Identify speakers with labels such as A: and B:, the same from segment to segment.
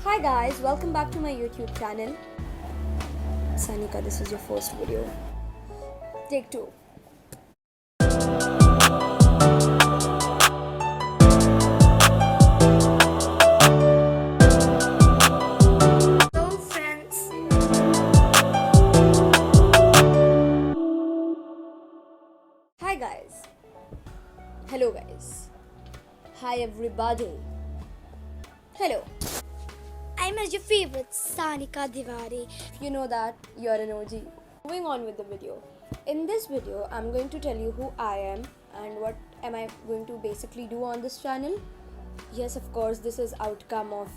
A: Hi guys, welcome back to my YouTube channel. Sanika, this is your first video. Take 2. Hello friends. Hi guys. Hello guys. Hi everybody. Hello.
B: I'm your favorite, Sanika Diwari.
A: You know that you're an OG. Moving on with the video. In this video, I'm going to tell you who I am and what am I going to basically do on this channel. Yes, of course, this is outcome of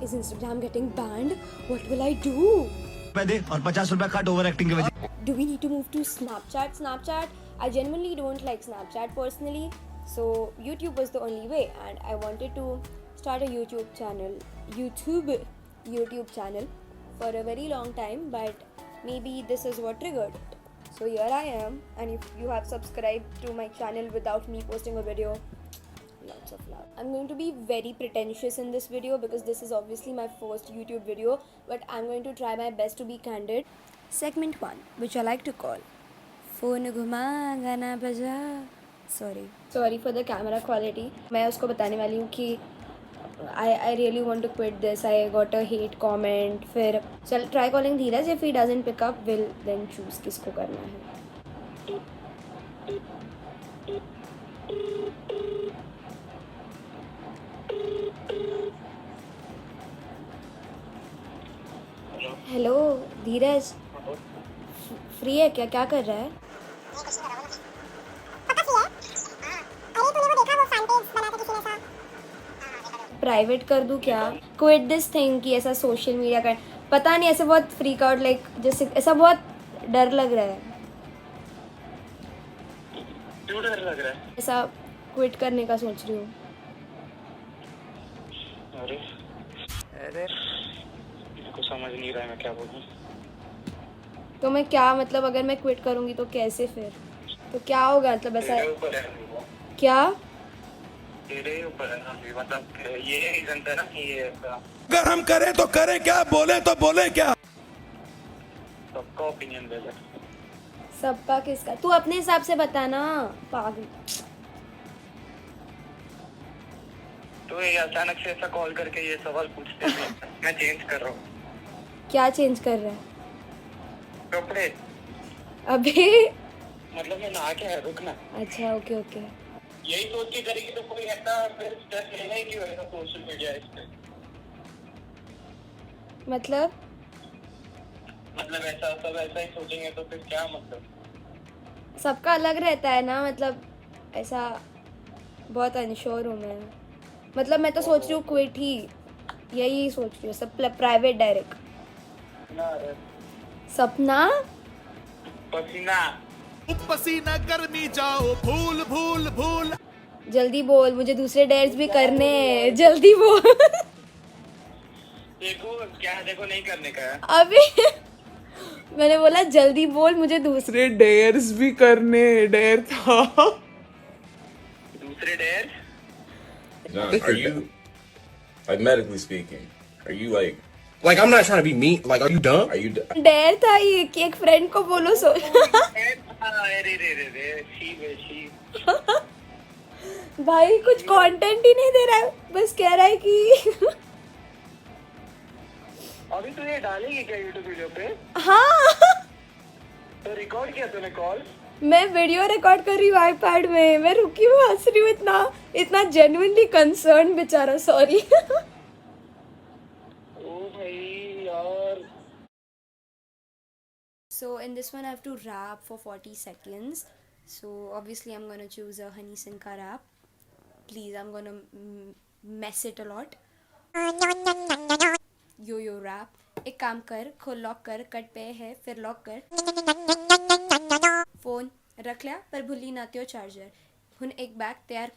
A: is Instagram getting banned? What will I do?
C: और 50 रुपए cut over acting की वजह
A: Do we need to move to Snapchat? I genuinely don't like Snapchat personally, so YouTube was the only way, and I wanted to start a YouTube channel for a very long time, but maybe this is what triggered it. So here I am, and if you have subscribed to my channel without me posting a video, lots of love. I'm going to be very pretentious in this video because this is obviously my first YouTube video, but I'm going to try my best to be candid. Segment 1, which I like to call Phone घुमा गाना बजा. Sorry for the camera quality. मैं उसको बताने वाली हूँ कि I really want to quit this. I got a hate comment. फिर चल try calling Dheeraj. If he doesn't pick up, we'll then choose किसको करना है. हेलो धीरज, फ्री है क्या कर रहा है? प्राइवेट कर दूं क्या? क्विट दिस थिंग कि ऐसा सोशल मीडिया का पता नहीं, ऐसे बहुत फ्रीक आउट लाइक जैसे ऐसा बहुत डर लग रहा है.
D: क्यों डर लग रहा है?
A: ऐसा क्विट करने का सोच रही हूँ.
D: अरे मेरे को समझ नहीं रहा है मैं क्या बोलूं.
A: तो मैं क्या मतलब अगर मैं क्विट करूँगी तो कैसे फिर? तो क्या होगा मतलब ऐसा
D: तेरे ऊपर है वो.
A: क्या?
D: तेरे ऊपर है ना. मतलब ये रीजन था ना कि ये ऐसा
C: अगर हम करें तो करें क्या, बोले तो बोले क्या.
D: सबका ओपिनियन दे दे.
A: सबका किसका? तू अपने हिसाब से बता ना पागल.
D: तो ये अचानक से ऐसा कॉल करके ये सवाल पूछते थे. मैं चेंज कर रहा हूँ
A: क्या चेंज कर रहा है?
D: कपड़े.
A: अबे
D: मतलब मैं नहा के है. रुकना.
A: अच्छा ओके.
D: यही सोच के करेगी तो कोई ऐसा फिर स्ट्रेस लेना ही क्यों ऐसा सोशल मीडिया इस पे.
A: मतलब
D: ऐसा सब ऐसा ही सोचेंगे तो फिर क्या मतलब.
A: सबका अलग रहता है ना, मतलब ऐसा बहुत अनश्योर हूँ मैं. मतलब मैं तो सोच रही हूँ क्विट ही, यही सोच रही हूँ सब प्राइवेट डायरेक्ट. सपना
C: पसीना गर्मी जाओ भूल भूल भूल.
A: जल्दी बोल, मुझे दूसरे डेयर्स भी करने हैं. जल्दी बोल.
D: देखो नहीं करने का है.
A: अबे मैंने बोला जल्दी बोल, मुझे दूसरे
E: डेयर्स भी करने. डेयर था.
D: दूसरे dare.
F: Nah, are you, like, medically speaking, are you like I'm not trying to be mean. Like, are you dumb? Are you?
A: Dare था ये कि एक फ्रेंड को बोलो. सो भाई कुछ कंटेंट ही नहीं दे रहा है, बस कह रहा है कि
D: अभी तू ये डालेगी क्या यूट्यूब वीडियो पे?
A: हाँ.
D: तो रिकॉर्ड किया तूने कॉल?
A: मैं वीडियो रिकॉर्ड कर रही हूँ आईपैड में. मैं रुकी हूँ, हंस रही हूँ इतना जेन्युइनली कंसर्न बेचारा. सॉरी.
D: ओ भाई यार.
A: So in this one I have to rap for 40 seconds. So obviously I'm gonna choose a Honey Sinka rap. Please, I'm gonna mess it a lot. Yo rap. एक काम कर, खोल lock कर, cut पे है फिर लॉक कर. Phone रख लिया पर भूली ना त्यो चार्जर. हुन एक बैग तैयार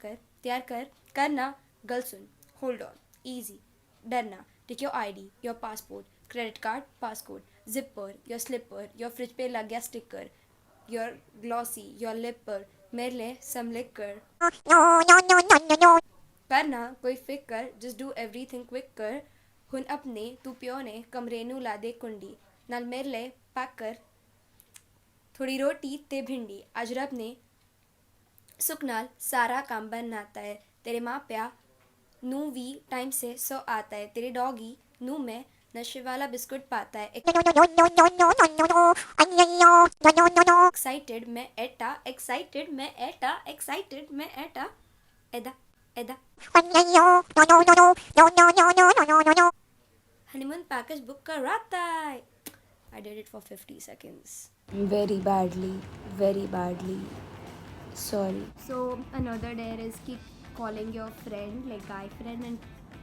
A: कर करना. गल सुन, होल्ड ऑन, इजी, डरना. Take your ID, your passport, credit card, passcode, zipper, your slipper, your fridge पे लग गया sticker, your glossy, your lip पर मेरे लिए समलिक कर. करना कोई फिक कर, जस्ट डू एवरीथिंग क्विक कर. हुन अपने तू प्यो ने कमरे नू ला दे कुंडी नाल मेरे ले पैक कर थोड़ी रोटी ते भिंडी अज रब ने सुख नाल सारा काम बनाता है तेरे माँ प्या नू भी टाइम से सो आता है तेरे डॉगी नू में नशे वाला बिस्कुट पाता है एक्साइटेड मैं एटा एदा एदा हनीमून पैकेज बुक कराता है I did it for 50 seconds. Very badly. Sorry. So another dare is keep calling your friend, like guy friend, and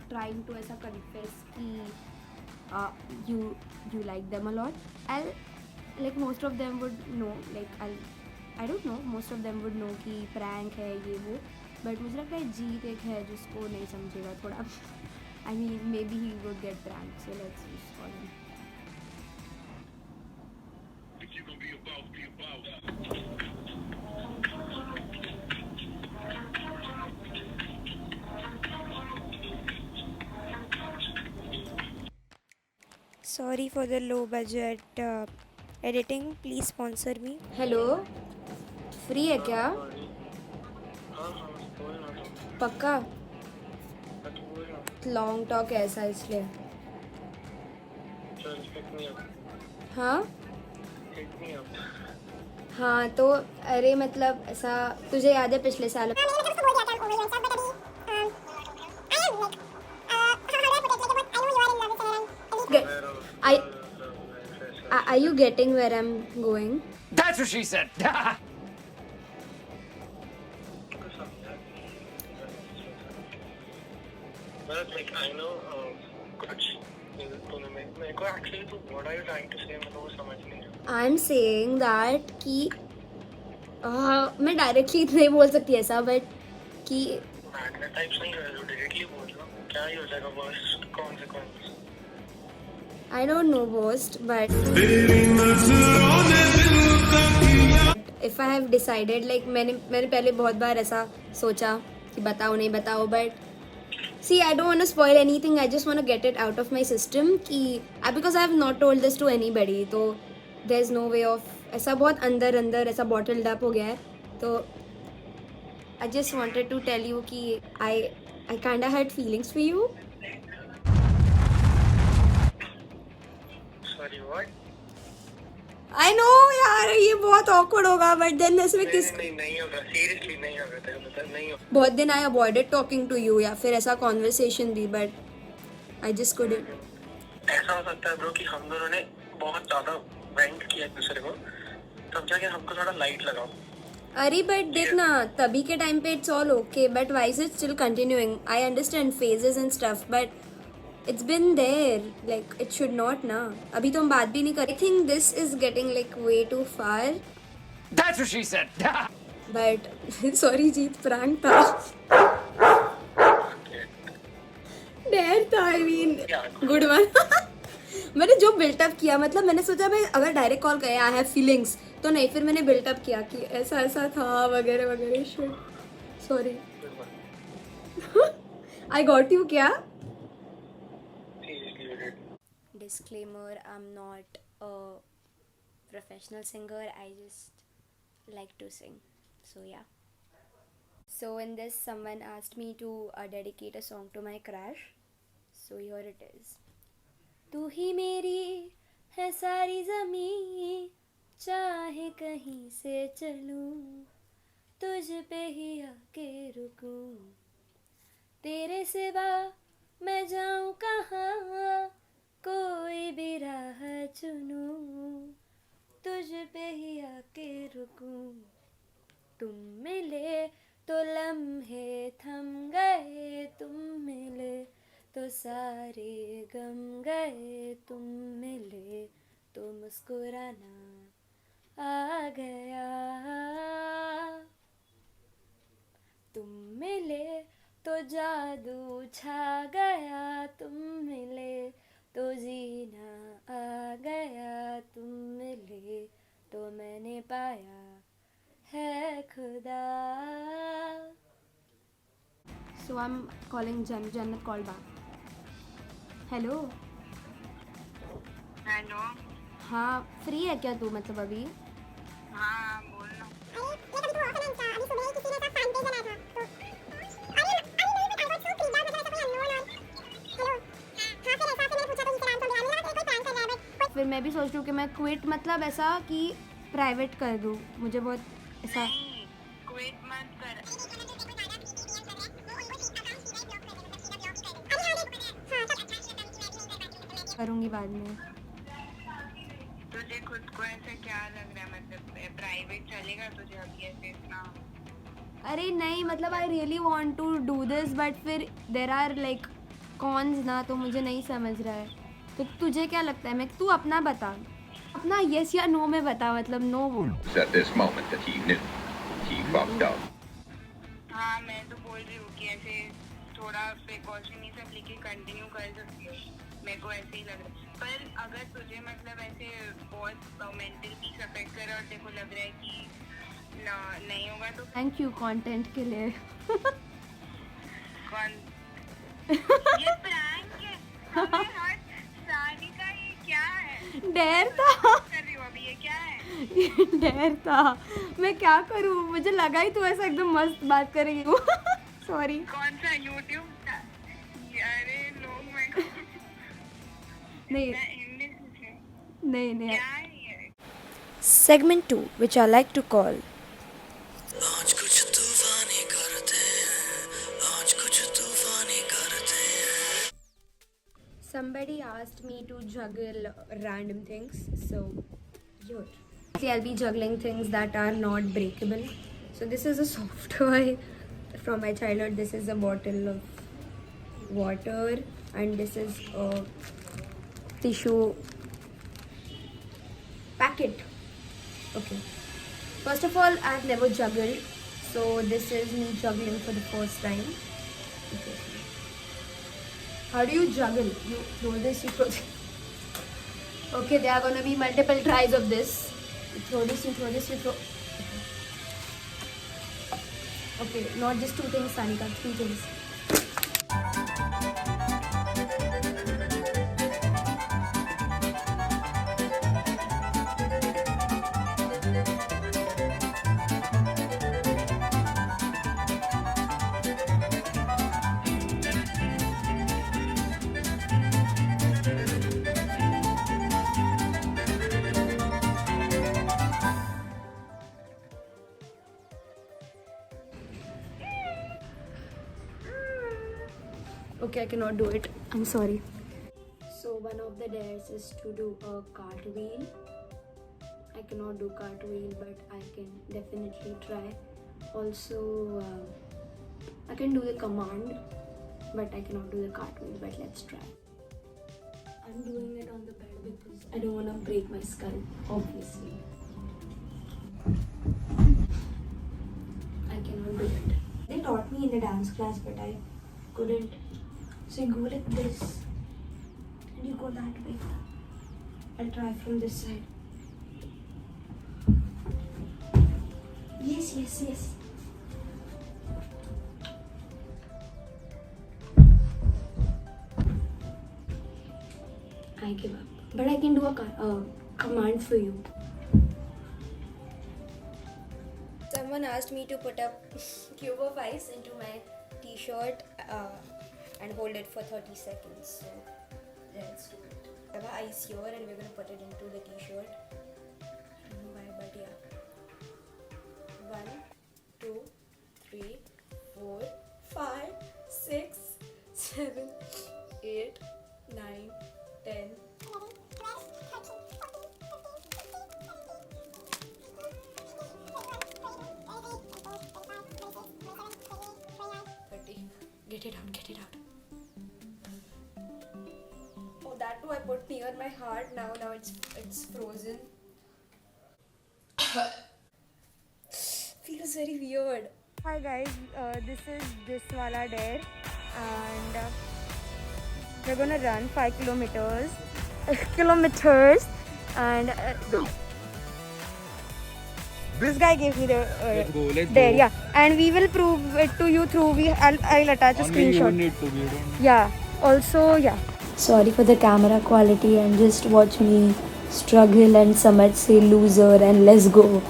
A: trying to ऐसा confess कि you like them a lot. Like most of them would know, like I don't know, most of them would know कि prank है ये वो, but मुझे लगता है जीत एक है जिसको नहीं समझेगा थोड़ा. I mean maybe he would get pranked, so let's just call him.
B: Sorry for the low budget editing. Please sponsor me.
A: Hello free है क्या पक्का लॉन्ग टॉक है ऐसा इसलिए हाँ तो अरे मतलब ऐसा तुझे याद है पिछले साल Are you getting where I'm going?
G: That's what she said.
D: Like I know कुछ तूने मेरे को actually तो what are you trying to say मैं तो समझ नहीं रहा
A: I'm saying that कि मैं डायरेक्टली नहीं बोल सकती ऐसा बट कि
D: मैग्नेट टाइप्स नहीं है जो डायरेक्टली बोल रहा क्या ही हो जाएगा worst consequence
A: I don't know worst but if I have decided like मैंने पहले बहुत बार ऐसा सोचा कि बताओ नहीं बताओ but see I don't want to spoil anything I just want to get it out of my system कि because I have not told this to anybody तो there's no way of ऐसा बहुत अंदर ऐसा bottled up हो गया है तो I just wanted to tell you कि I kinda had feelings for you
D: sorry what
A: I know यार ये बहुत awkward होगा but then इसमें किस
D: नहीं होगा सीरियसली नहीं होगा तेरे मतलब नहीं होगा
A: बहुत दिन I avoided talking to you या फिर ऐसा conversation भी but I just couldn't
D: ऐसा हो सकता है ब्रो कि हम दोनों ने बहुत ज्यादा वेंट किया एक दूसरे को तब जाके हमको थोड़ा लाइट लगाओ
A: अरे बट देख ना तभी के टाइम पे it's all okay but why is it still continuing I understand phases and stuff but it's been there like it should not ना अभी तो हम बात भी नहीं कर I think this is getting like way too far
G: That's what she said.
A: But sorry Jeet prank था dare था आई मीन गुड वन मैंने जो बिल्टअप किया मतलब मैंने सोचा मैं अगर डायरेक्ट कॉल किया आई हैव फीलिंग्स तो नहीं फिर मैंने बिल्टअप किया कि ऐसा ऐसा था वगैरह वगैरह shit sorry I got you क्या disclaimer I'm not a professional singer I just like to sing so yeah so in this someone asked me to dedicate a song to my crush so here it is तू ही मेरी है सारी ज़मीं चाहे कहीं से चलूं तुझ पे ही आके रुकूं तेरे सिवा मैं जाऊं कहाँ कोई भी राह चुनूं तुझ पे ही आके रुकूं तुम मिले तो लम्हे थम गए तुम मिले तो सारे गम गए तुम मिले तो मुस्कुराना आ गया तुम मिले तो जादू छा गया तुम मिले तो जीना आ गया तुम मिले तो मैंने पाया है खुदा So I'm calling Jannat called back. Hello.
H: Hello.
A: हाँ, फ्री है क्या तू मतलब अभी?
H: हाँ बोलना.
A: फिर मैं भी सोच रही हूँ कि मैं क्विट मतलब ऐसा कि प्राइवेट कर दूँ. मुझे बहुत ऐसा
H: नहीं, क्विट मत कर.
A: करूँगी बाद में.
H: तुझे खुद को ऐसा क्या लग रहा है, मतलब प्राइवेट चलेगा तुझे अभी ऐसे इतना?
A: अरे नहीं मतलब I really want to do this but फिर देर आर लाइक कॉन्स ना, तो मुझे नहीं समझ रहा है. तो तुझे क्या लगता है? मैं तू अपना बता, अपना यस या नो में बता. मतलब no.
I: At this moment that he knew he fucked up.
H: हाँ मैं तो बोल रही हूँ कि ऐसे थोड़ा प्रिकॉशन ये सब लेके कंटिन्यू कर सकती हो. मेरे को ऐसे ही लग रहा है. पर अगर तुझे मतलब ऐसे बहुत मेंटल पीस अफेक्ट कर और तेरे को लग रहा है कि ना नहीं होगा तो
A: थैंक यू कंटेंट के लिए.
H: कौन ये प्रैंक है? हमें हर शादी का ये क्या है?
A: डर था.
H: कर रही हो अभी ये क्या है?
A: डर था. मैं क्या करूँ, मुझे लगा ही तू ऐसा एकदम मस्त बात करेगी. सॉरी.
H: कौन सा यूट्यूब? अरे लोग मैं
A: नहीं
H: हिंदी सीखे.
A: नहीं नहीं.
H: क्या है ये?
B: Segment 2, which I like to call
J: आज कुछ तूफानी करते हैं, आज कुछ तूफानी करते हैं.
A: Somebody asked me to juggle random things, so here. See, I'll be juggling things that are not breakable. So this is a soft toy from my childhood. This is a bottle of water, and this is a tissue packet. Okay. First of all, I've never juggled, so this is me juggling for the first time. Okay. How do you juggle? You throw this, you throw this. Okay, there are gonna be multiple tries of this. You throw this, you throw this, you throw. Okay, not just two things, Sanika, three things. Okay, I cannot do it. I'm sorry. So one of the dares is to do a cartwheel. I cannot do cartwheel, but I can definitely try. Also, I can do the command, but I cannot do the cartwheel. But let's try. I'm doing it on the bed because I don't want to break my skull, obviously. I cannot do it. They taught me in the dance class, but I couldn't. So you go like this and you go that way. I'll try from this side. Yes, yes, yes. I give up. But I can do a command for you. Someone asked me to put a cube of ice into my t-shirt and hold it for 30 seconds. So let's do it. I have ice here and we're going to put it into the t-shirt. I don't know why, but yeah. 1, 2, 3, 4, 5, 6, 7, 8, 9, 10. Get it out, get it out. Oh, that too I put near my heart. Now it's frozen. Feels very weird.
B: Hi guys, this is this wala dare and we're gonna run 5 kilometers and this guy gave me the
K: let's
B: dare,
K: go.
B: yeah, and we will prove it to you through I'll attach a screenshot.
K: You need to be,
B: Yeah, also, yeah.
A: Sorry for the camera quality and just watch me struggle and Samaj say loser and let's go.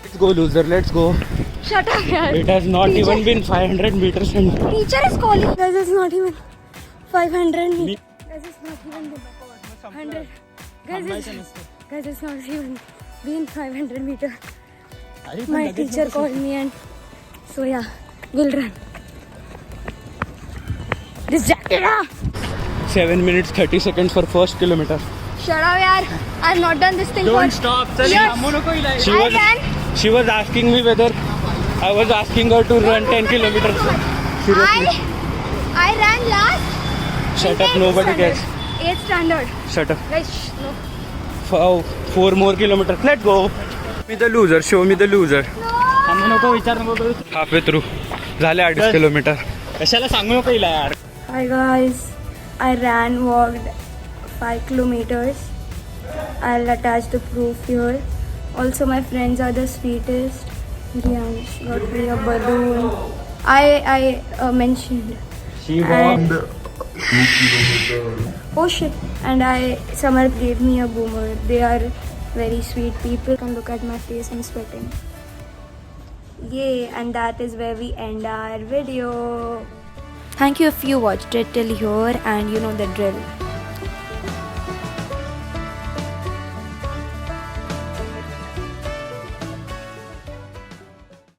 K: Let's go, loser, let's go.
B: Shut up, yaar.
K: It has not even been 500 meters and
B: Teacher is calling. Guys, it's not even 500 meters. Guys, it's not even 100. Guys, it's not even been 500 meters. My teacher called me and so yeah, we'll run. This jacket.
K: 7 minutes 30 seconds for first kilometer.
B: Shut up, yaar. I've not done this thing
K: Don't
B: for
K: stop.
B: years.
K: She was asking me whether I was asking her to run 10 kilometers. Seriously.
B: I ran last.
K: Shut up, nobody cares.
B: 8th standard.
K: Shut up.
B: Guys, no.
K: 4 more kilometers. Let's go. Show me the loser. Show me the loser. Halfway through. झाले 2.5 kilometre. कशाला सांगू नको हिला यार.
B: Hi guys, I walked 5 kilometers. I'll attach the proof here. Also, my friends are the sweetest. Riyansh got me a balloon. I mentioned.
K: She walked.
B: Oh shit! And Samarth gave me a boomer. They are very sweet people. You can look at my face. I'm sweating. Yay! And that is where we end our video.
A: Thank you if you watched it till here and you know the drill.